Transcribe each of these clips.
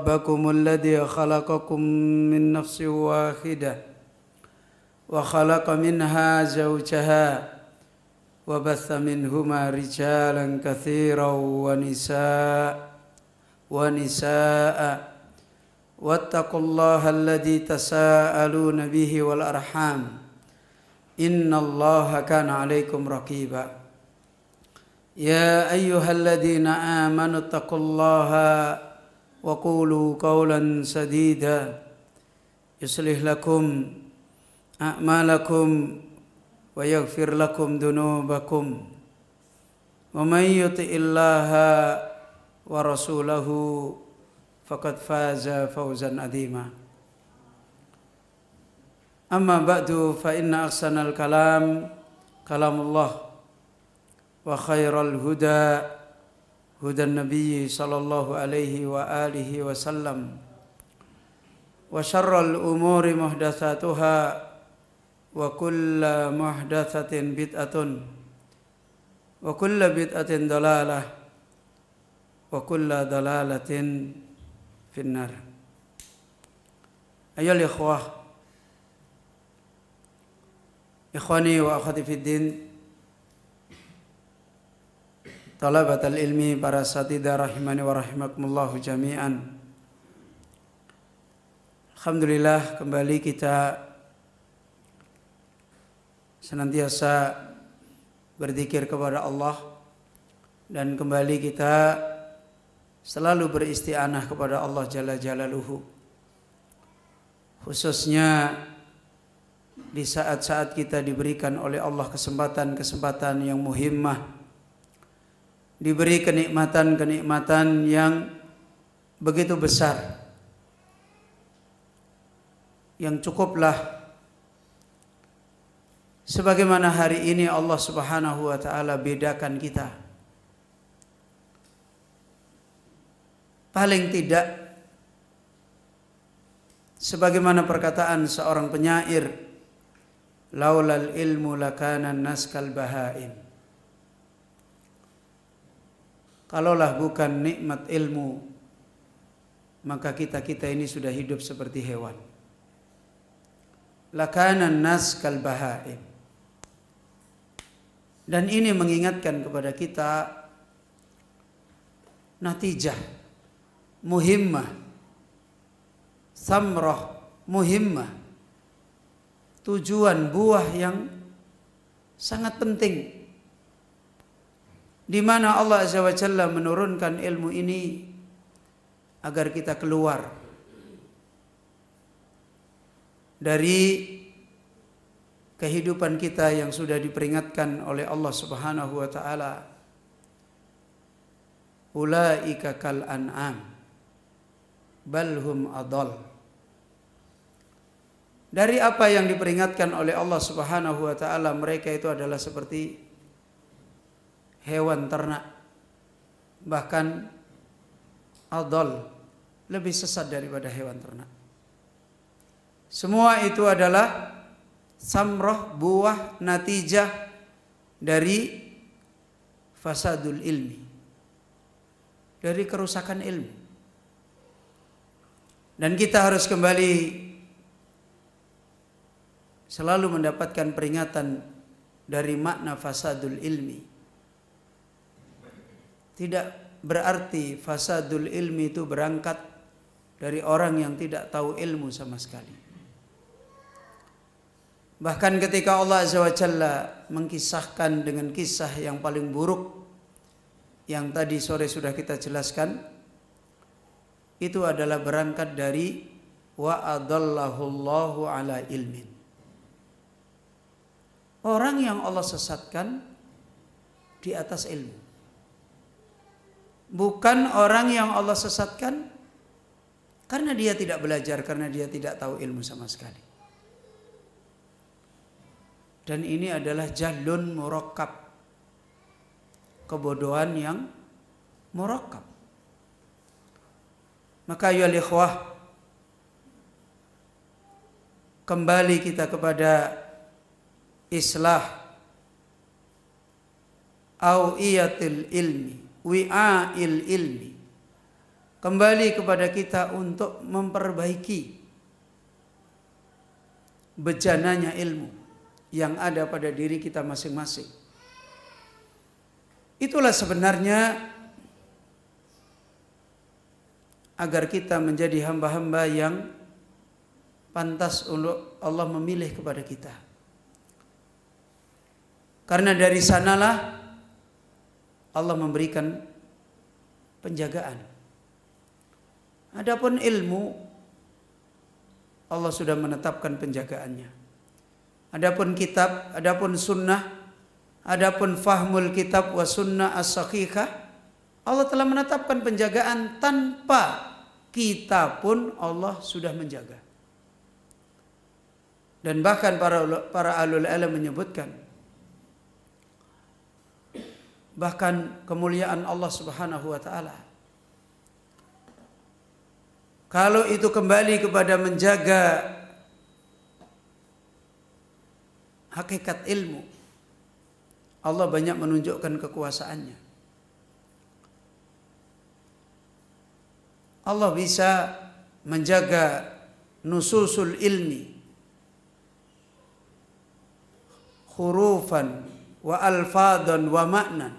ربكم الذي خلقكم من نفس واحدة وخلق منها زوجها وبث منهما رجالا كثيرا ونساء واتقوا الله الذي تساءلون به والأرحام إن الله كان عليكم رقيبا يا أيها الذين آمنوا اتقوا الله وقولوا قولا سديدا يصلح لكم أعمالكم ويغفر لكم ذنوبكم ومن يطع الله ورسوله فقد فاز فوزا عظيما أما بعد فإن أحسن الكلام كلام الله وخير الهدى هدى النبي صلى الله عليه وآله وسلم وشر الأمور محدثاتها وكل محدثة بدعة وكل بدعة ضلالة وكل ضلالة في النار. أيها الإخوة إخواني وأخواتي في الدين talabatal ilmi para satidha rahimani wa rahimakumullah jami'an. Alhamdulillah kembali kita senantiasa berzikir kepada Allah dan kembali kita selalu beristi'anah kepada Allah Jalla Jalaluhu, khususnya di saat-saat kita diberikan oleh Allah kesempatan-kesempatan yang muhimmah, diberi kenikmatan-kenikmatan yang begitu besar, yang cukuplah sebagaimana hari ini Allah Subhanahu wa taala bedakan kita. Paling tidak sebagaimana perkataan seorang penyair, laulal ilmu lakana naskal bahaim. Kalaulah bukan nikmat ilmu, maka kita ini sudah hidup seperti hewan. Lakana naskal bahaim. Dan ini mengingatkan kepada kita natijah muhimmah, samrah muhimmah, tujuan buah yang sangat penting, di mana Allah Azza wa Jalla menurunkan ilmu ini agar kita keluar dari kehidupan kita yang sudah diperingatkan oleh Allah Subhanahu wa taala, ulaika kal an'am balhum adall. Dari apa yang diperingatkan oleh Allah Subhanahu wa taala, mereka itu adalah seperti hewan ternak, bahkan adall, lebih sesat daripada hewan ternak. Semua itu adalah samrah, buah, natijah dari fasadul ilmi, dari kerusakan ilmu. Dan kita harus kembali selalu mendapatkan peringatan dari makna fasadul ilmi. Tidak berarti fasadul ilmi itu berangkat dari orang yang tidak tahu ilmu sama sekali. Bahkan ketika Allah Azza wa Jalla mengkisahkan dengan kisah yang paling buruk yang tadi sore sudah kita jelaskan, itu adalah berangkat dari wa adallahullahu ala ilmin. Orang yang Allah sesatkan di atas ilmu. Bukan orang yang Allah sesatkan karena dia tidak belajar, karena dia tidak tahu ilmu sama sekali. Dan ini adalah jahlun murakkab, kebodohan yang murakkab. Maka ya ikhwah, kembali kita kepada islah awiyatil ilmi, wi'ail ilmi, kembali kepada kita untuk memperbaiki bejananya ilmu yang ada pada diri kita masing-masing. Itulah sebenarnya agar kita menjadi hamba-hamba yang pantas untuk Allah memilih kepada kita. Karena dari sanalah Allah memberikan penjagaan. Adapun ilmu, Allah sudah menetapkan penjagaannya. Adapun kitab, adapun sunnah, adapun fahmul kitab wa sunnah as-sahihah, Allah telah menetapkan penjagaan tanpa kita pun Allah sudah menjaga. Dan bahkan para ahlul ilm menyebutkan, bahkan kemuliaan Allah Subhanahu wa taala, kalau itu kembali kepada menjaga hakikat ilmu, Allah banyak menunjukkan kekuasaannya. Allah bisa menjaga nususul ilmi, hurufan wa alfadan wa maknan.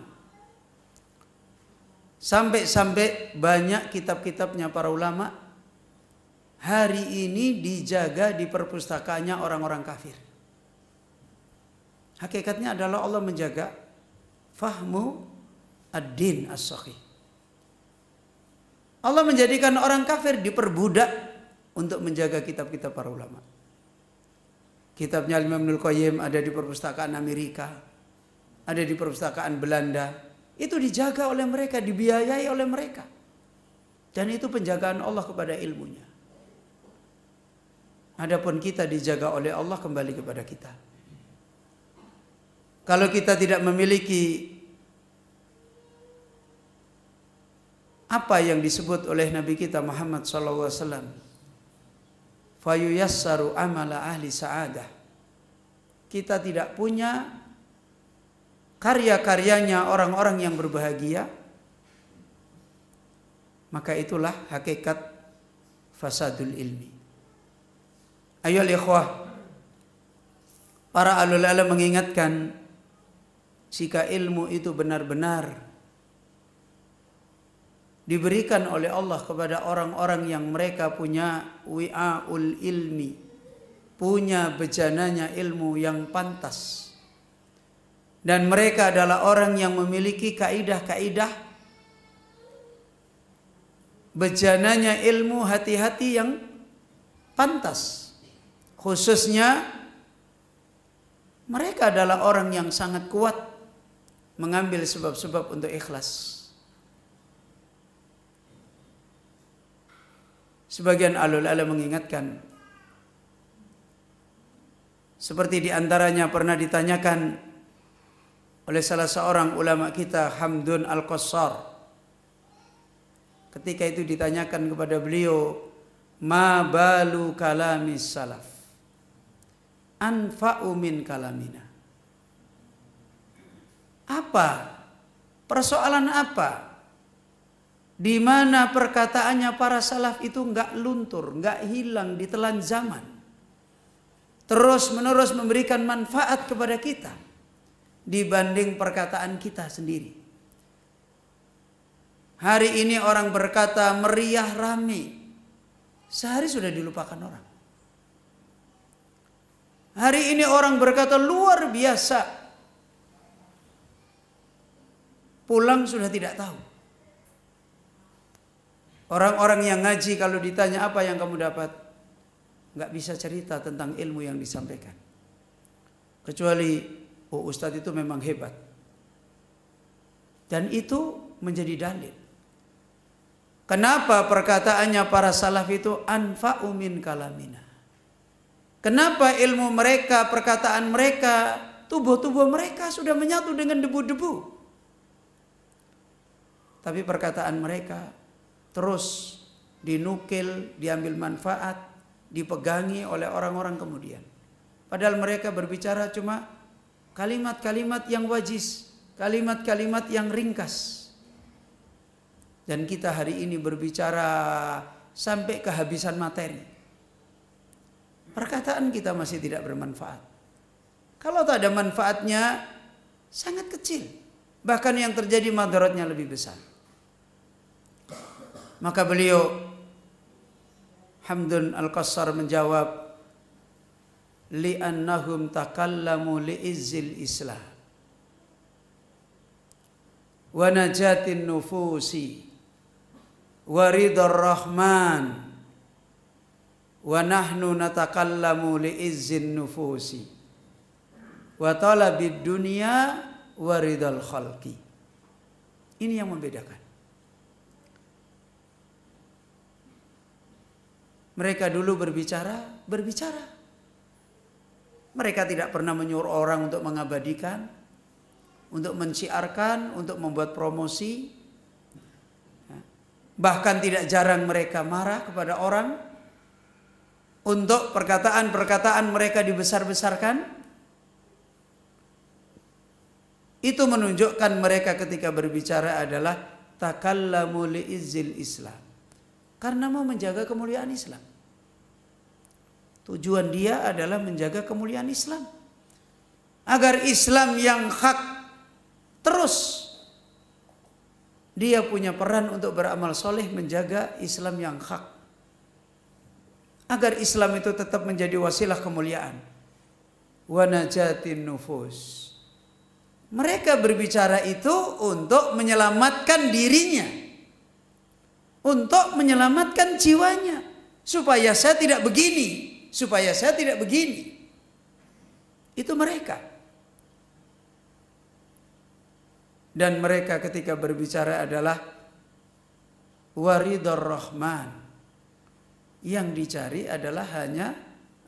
Sampai-sampai banyak kitab-kitabnya para ulama hari ini dijaga di perpustakaannya orang-orang kafir. Hakikatnya adalah Allah menjaga fahmu ad-din as-sahih. Allah menjadikan orang kafir diperbudak untuk menjaga kitab-kitab para ulama. Kitabnya Imam Ibnul Qayyim ada di perpustakaan Amerika, ada di perpustakaan Belanda. Itu dijaga oleh mereka, dibiayai oleh mereka. Dan itu penjagaan Allah kepada ilmunya. Adapun kita dijaga oleh Allah kembali kepada kita. Kalau kita tidak memiliki apa yang disebut oleh Nabi kita Muhammad SAW, fayuyassaru amala ahli sa'adah, kita tidak punya karya-karyanya orang-orang yang berbahagia, maka itulah hakikat fasadul ilmi. Ayolah ikhwah, para ahlul ilm mengingatkan, jika ilmu itu benar-benar diberikan oleh Allah kepada orang-orang yang mereka punya wi'aul ilmi, punya bejananya ilmu yang pantas, dan mereka adalah orang yang memiliki kaidah-kaidah bejananya ilmu hati-hati yang pantas. Khususnya mereka adalah orang yang sangat kuat mengambil sebab-sebab untuk ikhlas. Sebagian ahlul ilm mengingatkan, seperti diantaranya pernah ditanyakan oleh salah seorang ulama kita, Hamdun Al-Qassar. Ketika itu ditanyakan kepada beliau, ma balu kalamis salaf anfa'u min kalamina. Apa? Persoalan apa? Di mana perkataannya para salaf itu enggak luntur, enggak hilang ditelan zaman. Terus menerus memberikan manfaat kepada kita dibanding perkataan kita sendiri. Hari ini orang berkata meriah rame, sehari sudah dilupakan orang. Hari ini orang berkata luar biasa, pulang sudah tidak tahu. Orang-orang yang ngaji kalau ditanya apa yang kamu dapat, nggak bisa cerita tentang ilmu yang disampaikan. Kecuali, oh ustadz itu memang hebat. Dan itu menjadi dalil. Kenapa perkataannya para salaf itu anfa'u min kalamina? Kenapa ilmu mereka, perkataan mereka, tubuh-tubuh mereka sudah menyatu dengan debu-debu. Tapi perkataan mereka terus dinukil, diambil manfaat, dipegangi oleh orang-orang kemudian. Padahal mereka berbicara cuma kalimat-kalimat yang wajiz, kalimat-kalimat yang ringkas. Dan kita hari ini berbicara sampai kehabisan materi. Perkataan kita masih tidak bermanfaat. Kalau tak ada manfaatnya, sangat kecil. Bahkan yang terjadi madaratnya lebih besar. Maka beliau Hamdun Al-Qassar menjawab, li'annahum takallamu li'izzil Islam wa najatin nufusi wa ridar rahman wa nahnu natakallamu li'izzin nufusi wa talabid dunya wa ridal khalqi. Ini yang membedakan. Mereka dulu berbicara. Mereka tidak pernah menyuruh orang untuk mengabadikan, untuk menciarkan, untuk membuat promosi. Bahkan tidak jarang mereka marah kepada orang untuk perkataan-perkataan mereka dibesar-besarkan. Itu menunjukkan mereka ketika berbicara adalah takallamu li'izzil Islam. Karena mau menjaga kemuliaan Islam. Tujuan dia adalah menjaga kemuliaan Islam. Agar Islam yang hak terus. Dia punya peran untuk beramal soleh menjaga Islam yang hak. Agar Islam itu tetap menjadi wasilah kemuliaan. Wa najatin nufus. Mereka berbicara itu untuk menyelamatkan dirinya. Untuk menyelamatkan jiwanya. Supaya saya tidak begini. Supaya saya tidak begini. Itu mereka. Dan mereka ketika berbicara adalah waridar rahman. Yang dicari adalah hanya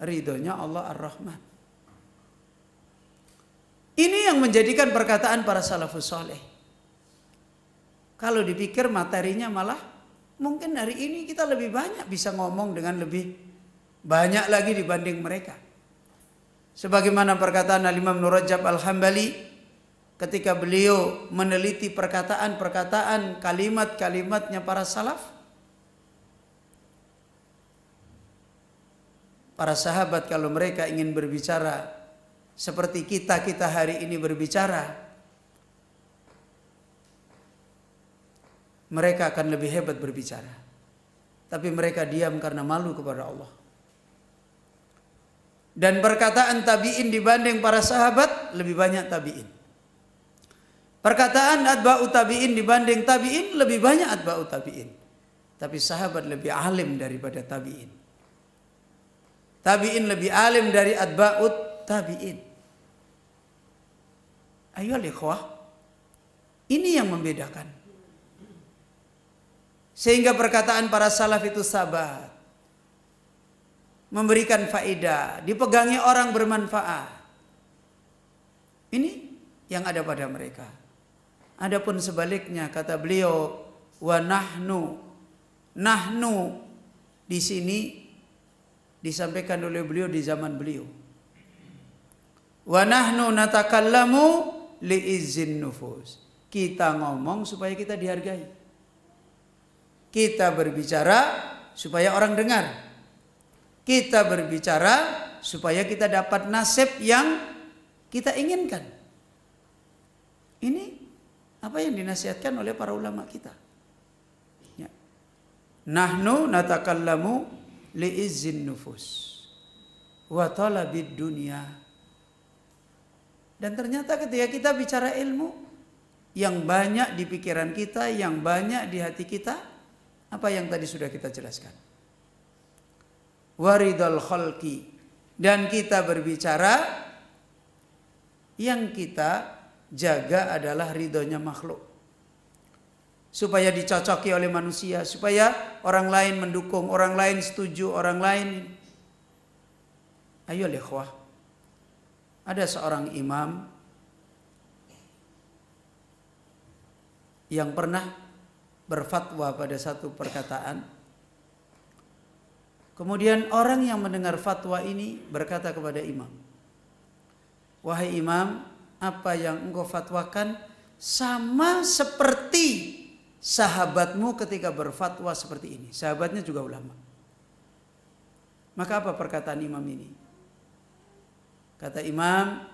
ridhonya Allah ar-Rahman. Ini yang menjadikan perkataan para salafus soleh. Kalau dipikir materinya malah mungkin hari ini kita lebih banyak bisa ngomong dengan lebih banyak lagi dibanding mereka. Sebagaimana perkataan Al-Imam Ibnu Rajab Al-Hambali ketika beliau meneliti perkataan-perkataan kalimat-kalimatnya para salaf. Para sahabat kalau mereka ingin berbicara seperti kita hari ini berbicara, mereka akan lebih hebat berbicara. Tapi mereka diam karena malu kepada Allah. Dan perkataan tabi'in dibanding para sahabat lebih banyak tabi'in. Perkataan atba'u tabi'in dibanding tabi'in lebih banyak atba'u tabi'in. Tapi sahabat lebih alim daripada tabi'in. Tabi'in lebih alim dari atba'u tabi'in. Ayo ikhwah. Ini yang membedakan. Sehingga perkataan para salaf itu sabat. Memberikan faedah. Dipegangi orang bermanfaat. Ini yang ada pada mereka. Adapun sebaliknya kata beliau. Wa nahnu. Nahnu. Di sini disampaikan oleh beliau di zaman beliau. Wa nahnu natakallamu li'izzin nufus. Kita ngomong supaya kita dihargai. Kita berbicara supaya orang dengar. Kita berbicara supaya kita dapat nasib yang kita inginkan. Ini apa yang dinasihatkan oleh para ulama kita. Ya. Nahnu natakallamu li'izzin nufus wa talabid dunya. Dan ternyata ketika kita bicara ilmu yang banyak di pikiran kita, yang banyak di hati kita, apa yang tadi sudah kita jelaskan. Waridal khalqi. Dan kita berbicara yang kita jaga adalah ridhonya makhluk. Supaya dicocoki oleh manusia. Supaya orang lain mendukung, orang lain setuju, orang lain. Ayo ikhwah. Ada seorang imam yang pernah berfatwa pada satu perkataan. Kemudian orang yang mendengar fatwa ini berkata kepada imam, wahai imam, apa yang engkau fatwakan sama seperti sahabatmu ketika berfatwa seperti ini. Sahabatnya juga ulama. Maka apa perkataan imam ini? Kata imam,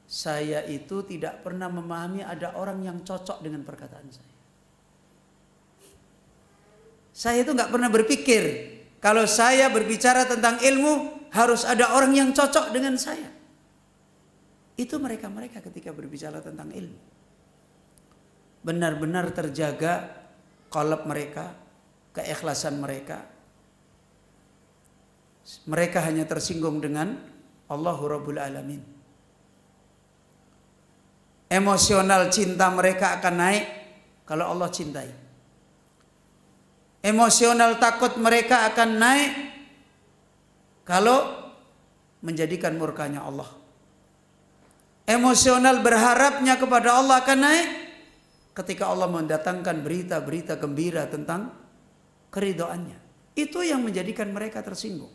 saya itu tidak pernah memahami ada orang yang cocok dengan perkataan saya. Saya itu nggak pernah berpikir kalau saya berbicara tentang ilmu harus ada orang yang cocok dengan saya. Itu mereka ketika berbicara tentang ilmu. Benar-benar terjaga qalb mereka, keikhlasan mereka. Mereka hanya tersinggung dengan Allahu Rabbul Alamin. Emosional cinta mereka akan naik kalau Allah cintai. Emosional takut mereka akan naik kalau menjadikan murkanya Allah. Emosional berharapnya kepada Allah akan naik ketika Allah mendatangkan berita-berita gembira tentang keridhaannya. Itu yang menjadikan mereka tersinggung.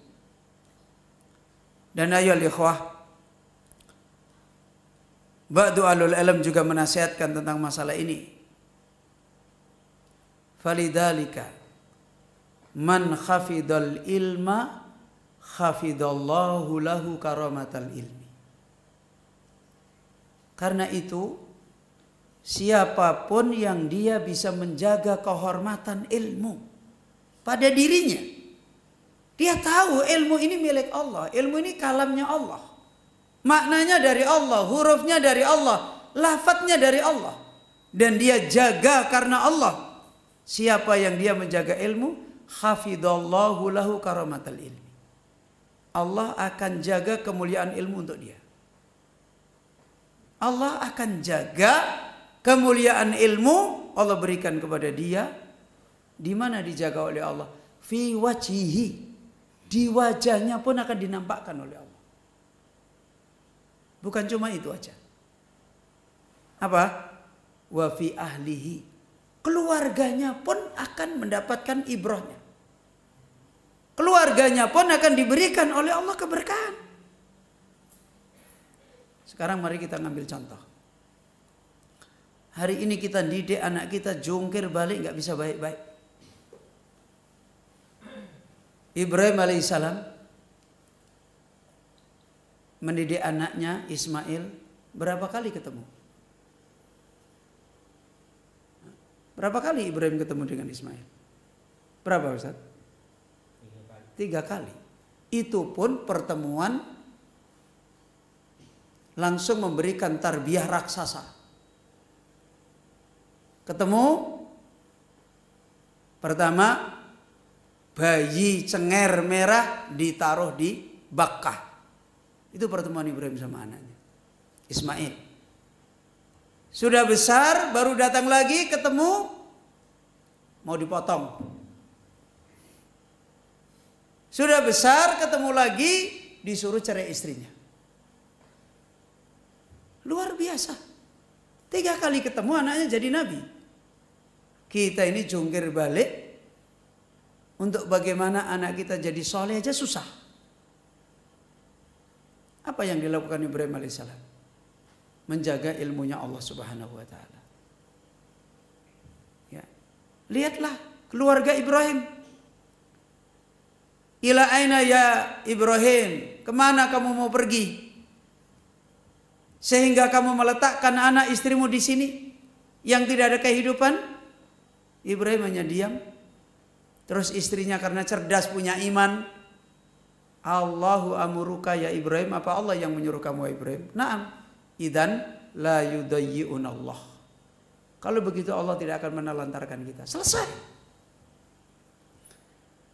Dan ayolah ikhwah, ba'du alul ilm juga menasihatkan tentang masalah ini. Falidhalika man khafidal ilma khafidallahu lahu karamatal ilmi. Karena itu siapapun yang dia bisa menjaga kehormatan ilmu pada dirinya, dia tahu ilmu ini milik Allah, ilmu ini kalamnya Allah, maknanya dari Allah, hurufnya dari Allah, lafadznya dari Allah, dan dia jaga karena Allah. Siapa yang dia menjaga ilmu, khafidallahu lahu karamatal ilmi, Allah akan jaga kemuliaan ilmu untuk dia. Allah akan jaga kemuliaan ilmu Allah berikan kepada dia. Di mana dijaga oleh Allah? Fi wajhihi, di wajahnya pun akan dinampakkan oleh Allah. Bukan cuma itu aja. Apa? Wa fi ahlihi, keluarganya pun akan mendapatkan ibrahnya. Keluarganya pun akan diberikan oleh Allah keberkahan. Sekarang mari kita ngambil contoh. Hari ini kita didik anak kita jungkir balik nggak bisa baik-baik. Ibrahim alaihissalam mendidik anaknya Ismail berapa kali ketemu? Berapa kali Ibrahim ketemu dengan Ismail? Berapa Ustaz? 3 kali. Itu pun pertemuan langsung memberikan tarbiyah raksasa. Ketemu pertama, bayi cenger merah ditaruh di Bakkah. Itu pertemuan Ibrahim sama anaknya Ismail. Sudah besar baru datang lagi ketemu mau dipotong. Sudah besar ketemu lagi disuruh cerai istrinya. Luar biasa. 3 kali ketemu anaknya jadi nabi. Kita ini jungkir balik untuk bagaimana anak kita jadi soleh aja susah. Apa yang dilakukan Ibrahim alaihissalam? Menjaga ilmunya Allah subhanahu wa ta'ala. Ya. Lihatlah keluarga Ibrahim. Ila aina ya Ibrahim, kemana kamu mau pergi? Sehingga kamu meletakkan anak istrimu di sini yang tidak ada kehidupan. Ibrahim hanya diam. Terus istrinya karena cerdas punya iman, Allahu amuruka ya Ibrahim, apa Allah yang menyuruh kamu Ibrahim? Naam, idan la yudayyi'un Allah. Kalau begitu Allah tidak akan menelantarkan kita. Selesai.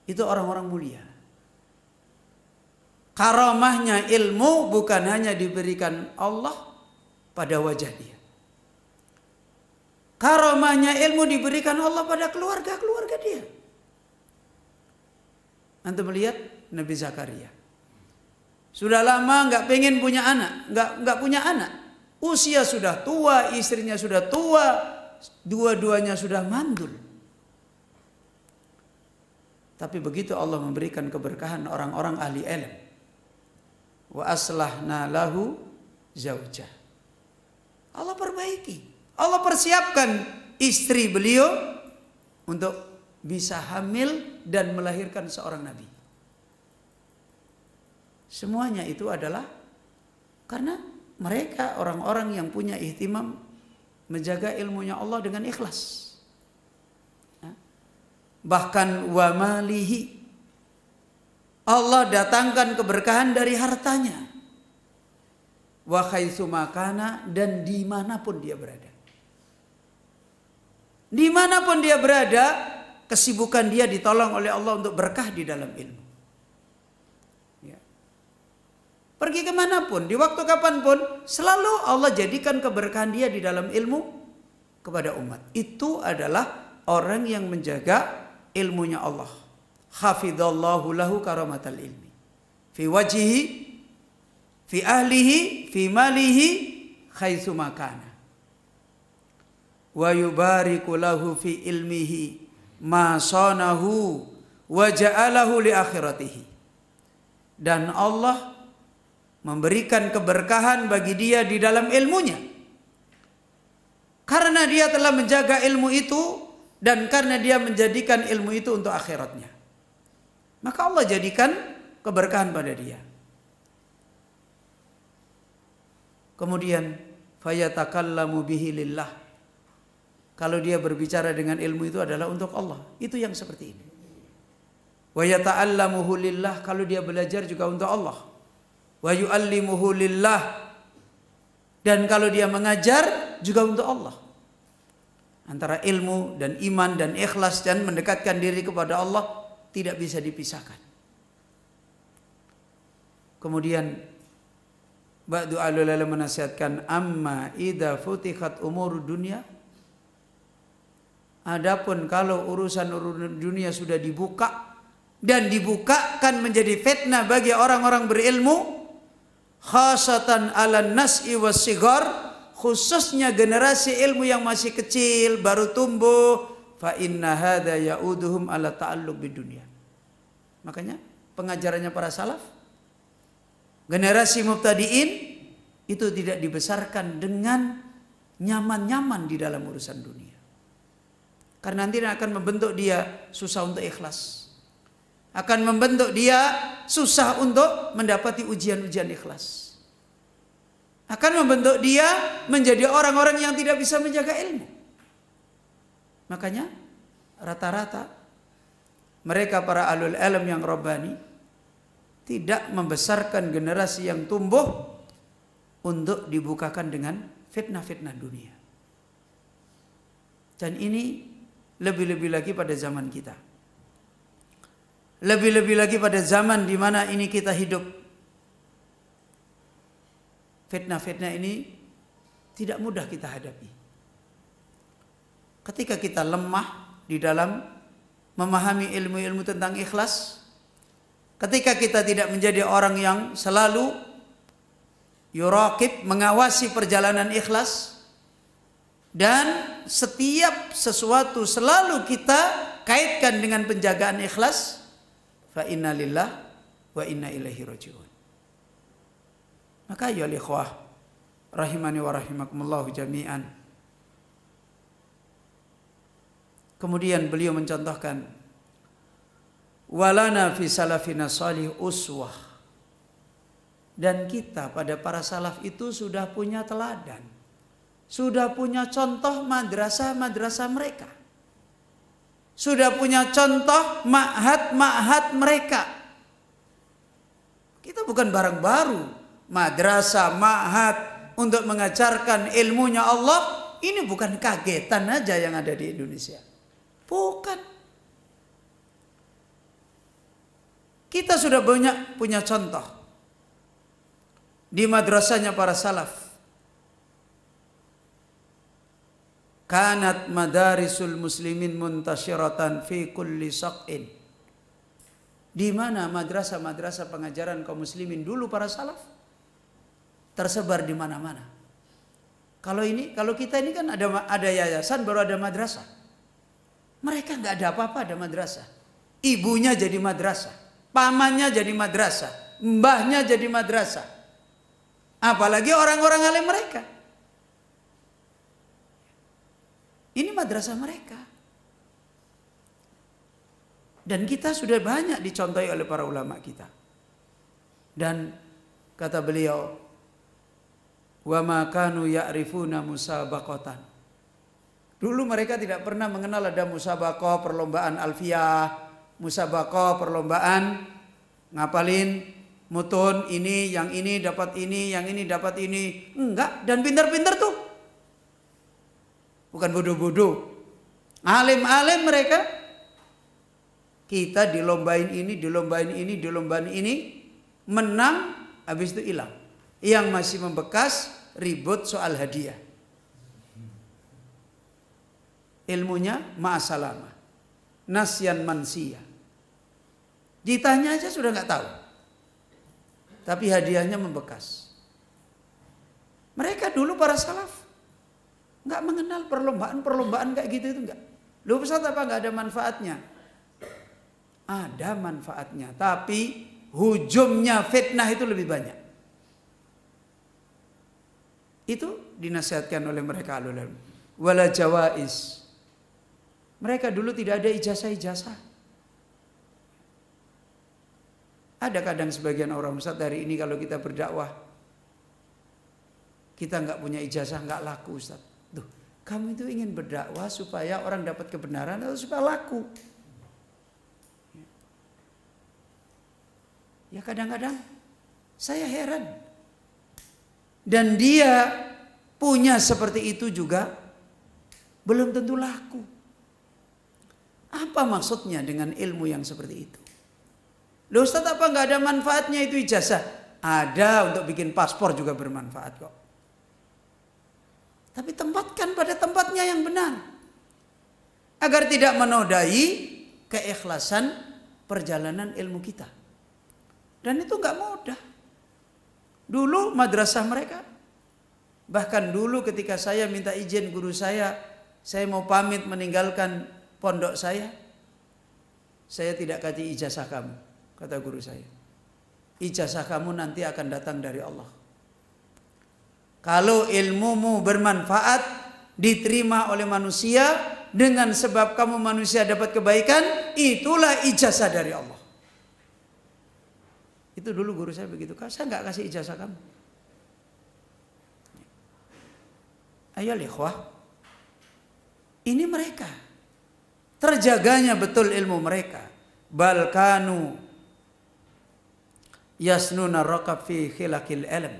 Itu orang-orang mulia. Karamahnya ilmu bukan hanya diberikan Allah pada wajah dia. Karamahnya ilmu diberikan Allah pada keluarga-keluarga dia. Antum melihat Nabi Zakaria. Sudah lama nggak pengen punya anak, nggak punya anak. Usia sudah tua, istrinya sudah tua, dua-duanya sudah mandul. Tapi begitu Allah memberikan keberkahan orang-orang ahli ilm. Wa aslahna lahu zaujah. Allah perbaiki, Allah persiapkan istri beliau untuk bisa hamil dan melahirkan seorang nabi. Semuanya itu adalah karena mereka orang-orang yang punya ihtimam menjaga ilmunya Allah dengan ikhlas. Bahkan wa malihi, Allah datangkan keberkahan dari hartanya. Wa haitsu makana, dan dimanapun dia berada. Dimanapun dia berada, kesibukan dia ditolong oleh Allah untuk berkah di dalam ilmu. Ya. Pergi kemanapun, di waktu kapanpun, selalu Allah jadikan keberkahan dia di dalam ilmu kepada umat. Itu adalah orang yang menjaga ilmunya Allah. Hafidhallahu lahu karamatal ilmi. Fi wajhihi, fi ahlihi, fi malihi, haitsu makana. Wa yubariku lahu fi ilmihi ma sanahu wa ja'alahu li akhiratihi. Dan Allah memberikan keberkahan bagi dia di dalam ilmunya. Karena dia telah menjaga ilmu itu dan karena dia menjadikan ilmu itu untuk akhiratnya. Maka Allah jadikan keberkahan pada dia. Kemudian fayatakallamu bihi lillah. Kalau dia berbicara dengan ilmu itu adalah untuk Allah. Itu yang seperti ini. Wa yata'allamuhu lillah, kalau dia belajar juga untuk Allah. Wa yu'allimuhu lillah, dan kalau dia mengajar juga untuk Allah. Antara ilmu dan iman dan ikhlas dan mendekatkan diri kepada Allah tidak bisa dipisahkan. Kemudian ba'du alul ilm menasihatkan, amma idza futihat umur dunia, adapun kalau urusan dunia sudah dibuka dan dibukakan menjadi fitnah bagi orang-orang berilmu, khasatan ala nas'i was-sighar, khususnya generasi ilmu yang masih kecil baru tumbuh, fa inna hadza ya'uduhum ala ta'alluq bidunya. Makanya pengajarannya para salaf, generasi mubtadiin itu tidak dibesarkan dengan nyaman-nyaman di dalam urusan dunia. Karena nanti akan membentuk dia susah untuk ikhlas. Akan membentuk dia susah untuk mendapati ujian-ujian ikhlas. Akan membentuk dia menjadi orang-orang yang tidak bisa menjaga ilmu. Makanya rata-rata mereka para ahlul ilm yang rabbani tidak membesarkan generasi yang tumbuh untuk dibukakan dengan fitnah-fitnah dunia. Dan ini lebih-lebih lagi pada zaman kita. Lebih-lebih lagi pada zaman di mana ini kita hidup. Fitnah-fitnah ini tidak mudah kita hadapi. Ketika kita lemah di dalam memahami ilmu-ilmu tentang ikhlas, ketika kita tidak menjadi orang yang selalu yuraqib, mengawasi perjalanan ikhlas, dan setiap sesuatu selalu kita kaitkan dengan penjagaan ikhlas, fa inna lillah wa inna ilaihi raji'un. Maka ya ikhwah rahimani wa rahimakumullah jami'an. Kemudian beliau mencontohkan, walana fi salafina salih uswah, dan kita pada para salaf itu sudah punya teladan, sudah punya contoh madrasah-madrasah mereka, sudah punya contoh ma'had-ma'had mereka. Kita bukan barang baru. Madrasah, ma'had untuk mengajarkan ilmunya Allah, ini bukan kagetan aja yang ada di Indonesia. Bukan. Kita sudah banyak punya contoh di madrasahnya para salaf. Kanat madarisul muslimin muntasyiratan fi kulli saqin. Di mana madrasah-madrasah pengajaran kaum muslimin dulu para salaf tersebar di mana-mana. Kalau kita ini kan ada yayasan baru ada madrasah. Mereka nggak ada apa-apa ada madrasah. Ibunya jadi madrasah, pamannya jadi madrasah, mbahnya jadi madrasah. Apalagi orang-orang alim mereka. Ini madrasah mereka. Dan kita sudah banyak dicontohi oleh para ulama kita. Dan kata beliau, wa ma kanu ya'rifuna musabaqatan. Dulu mereka tidak pernah mengenal ada musabaqah, perlombaan alfiyah, musabaqah, perlombaan ngapalin mutun ini, yang ini dapat ini, yang ini dapat ini. Enggak, dan pintar-pintar tuh. Bukan bodoh-bodoh. Alim-alim mereka. Kita dilombain ini, dilombain ini, dilombain ini, menang, habis itu hilang. Yang masih membekas ribut soal hadiah. Ilmunya ma'asalamah, nasyan mansiyah. Ditanya aja sudah nggak tahu. Tapi hadiahnya membekas. Mereka dulu para salaf nggak mengenal perlombaan kayak gitu itu nggak. Lu Ustaz apa nggak ada manfaatnya? Ada manfaatnya, tapi hujumnya fitnah itu lebih banyak. Itu dinasihatkan oleh mereka alul ilm. Wala jawaiz. Mereka dulu tidak ada ijazah-ijazah. Ada kadang sebagian orang, Ustaz, dari ini kalau kita berdakwah kita nggak punya ijazah, nggak laku, Ustaz. Tuh, kamu itu ingin berdakwah supaya orang dapat kebenaran atau supaya laku? Ya kadang-kadang saya heran. Dan dia punya seperti itu juga belum tentu laku. Apa maksudnya dengan ilmu yang seperti itu? Loh Ustaz, apa nggak ada manfaatnya itu ijazah? Ada, untuk bikin paspor juga bermanfaat kok. Tapi tempatkan pada tempatnya yang benar. Agar tidak menodai keikhlasan perjalanan ilmu kita. Dan itu nggak mudah. Dulu madrasah mereka, bahkan dulu ketika saya minta izin guru saya mau pamit meninggalkan pondok saya tidak kasih ijazah kamu, kata guru saya. Ijazah kamu nanti akan datang dari Allah. Kalau ilmumu bermanfaat, diterima oleh manusia, dengan sebab kamu manusia dapat kebaikan, itulah ijazah dari Allah. Itu dulu guru saya begitu. Saya nggak kasih ijazah kamu. Ayo ikhwah. Ini mereka. Terjaganya betul ilmu mereka. Balkanu yasnuna raqab fi khilaqil ilm.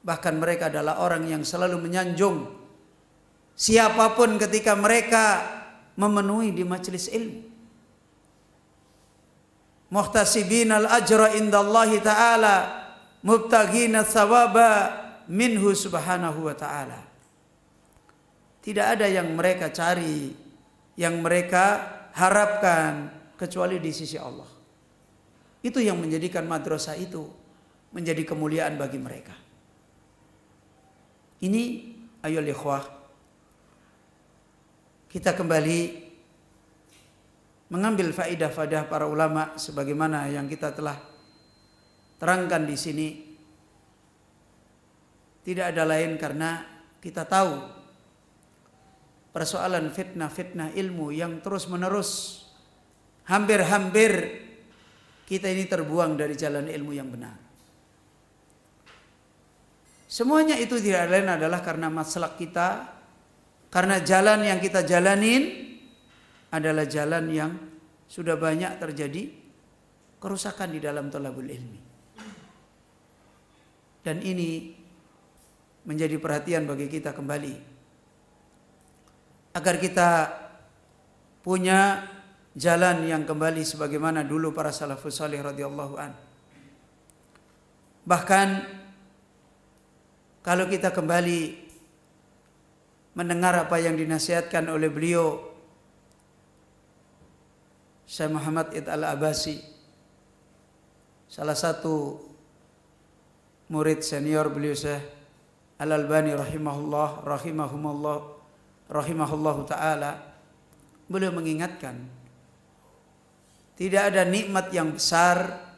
Bahkan mereka adalah orang yang selalu menyanjung siapapun ketika mereka memenuhi di majelis ilmu. Muhtasibina al-ajra indallahi ta'ala, mubtaghina thawaba minhu subhanahu wa ta'ala. Tidak ada yang mereka cari, yang mereka harapkan kecuali di sisi Allah. Itu yang menjadikan madrasah itu menjadi kemuliaan bagi mereka. Ini ayoul ikhwah, kita kembali mengambil faidah-faidah para ulama sebagaimana yang kita telah terangkan di sini. Tidak ada lain karena kita tahu persoalan fitnah-fitnah ilmu yang terus-menerus, hampir-hampir kita ini terbuang dari jalan ilmu yang benar. Semuanya itu tidak lain adalah karena maslak kita, karena jalan yang kita jalanin adalah jalan yang sudah banyak terjadi kerusakan di dalam thalabul ilmi. Dan ini menjadi perhatian bagi kita kembali, agar kita punya jalan yang kembali sebagaimana dulu para salafus salih radhiyallahu an. Bahkan kalau kita kembali mendengar apa yang dinasihatkan oleh beliau Syekh Muhammad Id Al-Abasi, salah satu murid senior beliau Syekh Al-Albani rahimahullah ta'ala, beliau mengingatkan tidak ada nikmat yang besar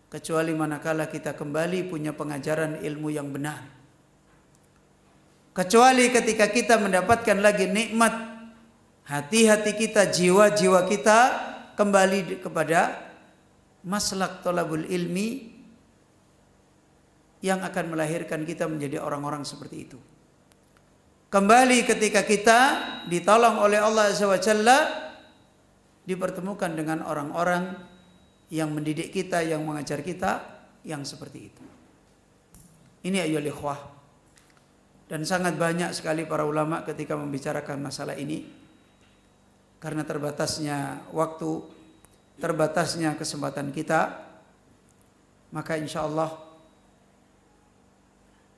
kecuali manakala kita kembali punya pengajaran ilmu yang benar. kecuali ketika kita mendapatkan lagi nikmat, hati-hati kita, jiwa-jiwa kita kembali kepada maslak thalabul ilmi yang akan melahirkan kita menjadi orang-orang seperti itu. Kembali ketika kita ditolong oleh Allah Azza wa Jalla, dipertemukan dengan orang-orang yang mendidik kita, yang mengajar kita, yang seperti itu. Ini ayyuhal ikhwah. Dan sangat banyak sekali para ulama ketika membicarakan masalah ini. Karena terbatasnya waktu, terbatasnya kesempatan kita, maka insya Allah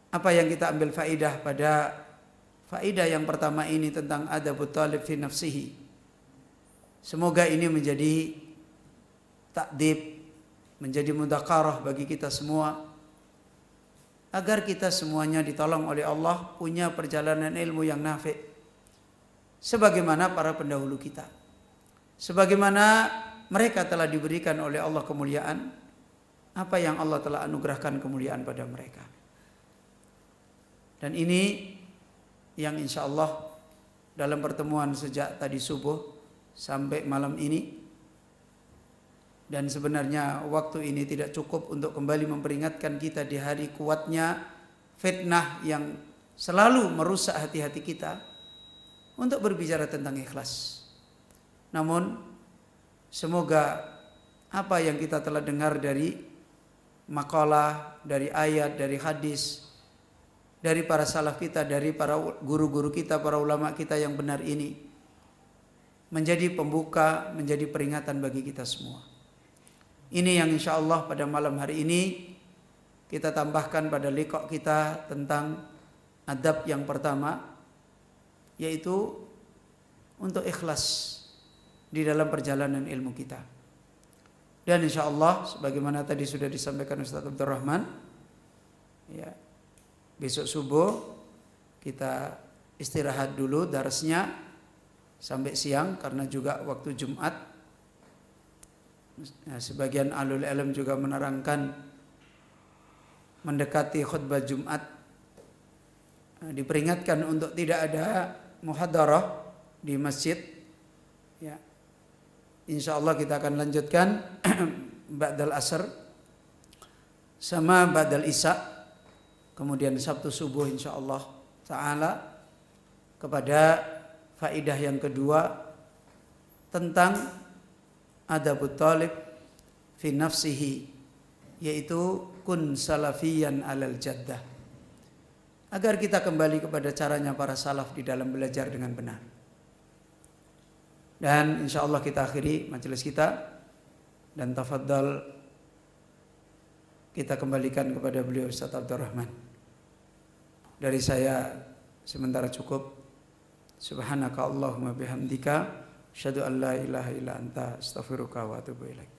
apa yang kita ambil faidah pada faidah yang pertama ini tentang adabut talib fi nafsihi, semoga ini menjadi takdib, menjadi mudzakarah bagi kita semua, agar kita semuanya ditolong oleh Allah punya perjalanan ilmu yang nafi', sebagaimana para pendahulu kita, sebagaimana mereka telah diberikan oleh Allah kemuliaan, apa yang Allah telah anugerahkan kemuliaan pada mereka. Dan ini yang insya Allah dalam pertemuan sejak tadi subuh sampai malam ini, dan sebenarnya waktu ini tidak cukup untuk kembali memperingatkan kita di hari kuatnya fitnah yang selalu merusak hati-hati kita, untuk berbicara tentang ikhlas. Namun semoga apa yang kita telah dengar dari makalah, dari ayat, dari hadis, dari para salaf kita, dari para guru-guru kita, para ulama kita yang benar ini, menjadi pembuka, menjadi peringatan bagi kita semua. Ini yang insya Allah pada malam hari ini kita tambahkan pada liqa kita tentang adab yang pertama, yaitu untuk ikhlas di dalam perjalanan ilmu kita. Dan insya Allah sebagaimana tadi sudah disampaikan Ustaz Abdul Rahman, ya, besok subuh kita istirahat dulu darsnya sampai siang karena juga waktu Jumat. Nah, sebagian ahlul ilm juga menerangkan mendekati khutbah Jumat, diperingatkan untuk tidak ada muhadarah di masjid. Ya, insya Allah kita akan lanjutkan ba'dal asr sama ba'dal isya. Kemudian Sabtu subuh insya Allah ta'ala kepada faidah yang kedua tentang adabut talib fi nafsihi, yaitu kun salafiyan alal jaddah, agar kita kembali kepada caranya para salaf di dalam belajar dengan benar. Dan insya Allah kita akhiri majelis kita, dan tafadhal kita kembalikan kepada beliau Ustaz Abdul Rahman. Dari saya sementara cukup. Subhanaka Allahumma bihamdika asyhadu an la ilaha illa anta astaghfiruka wa atubu ilaik.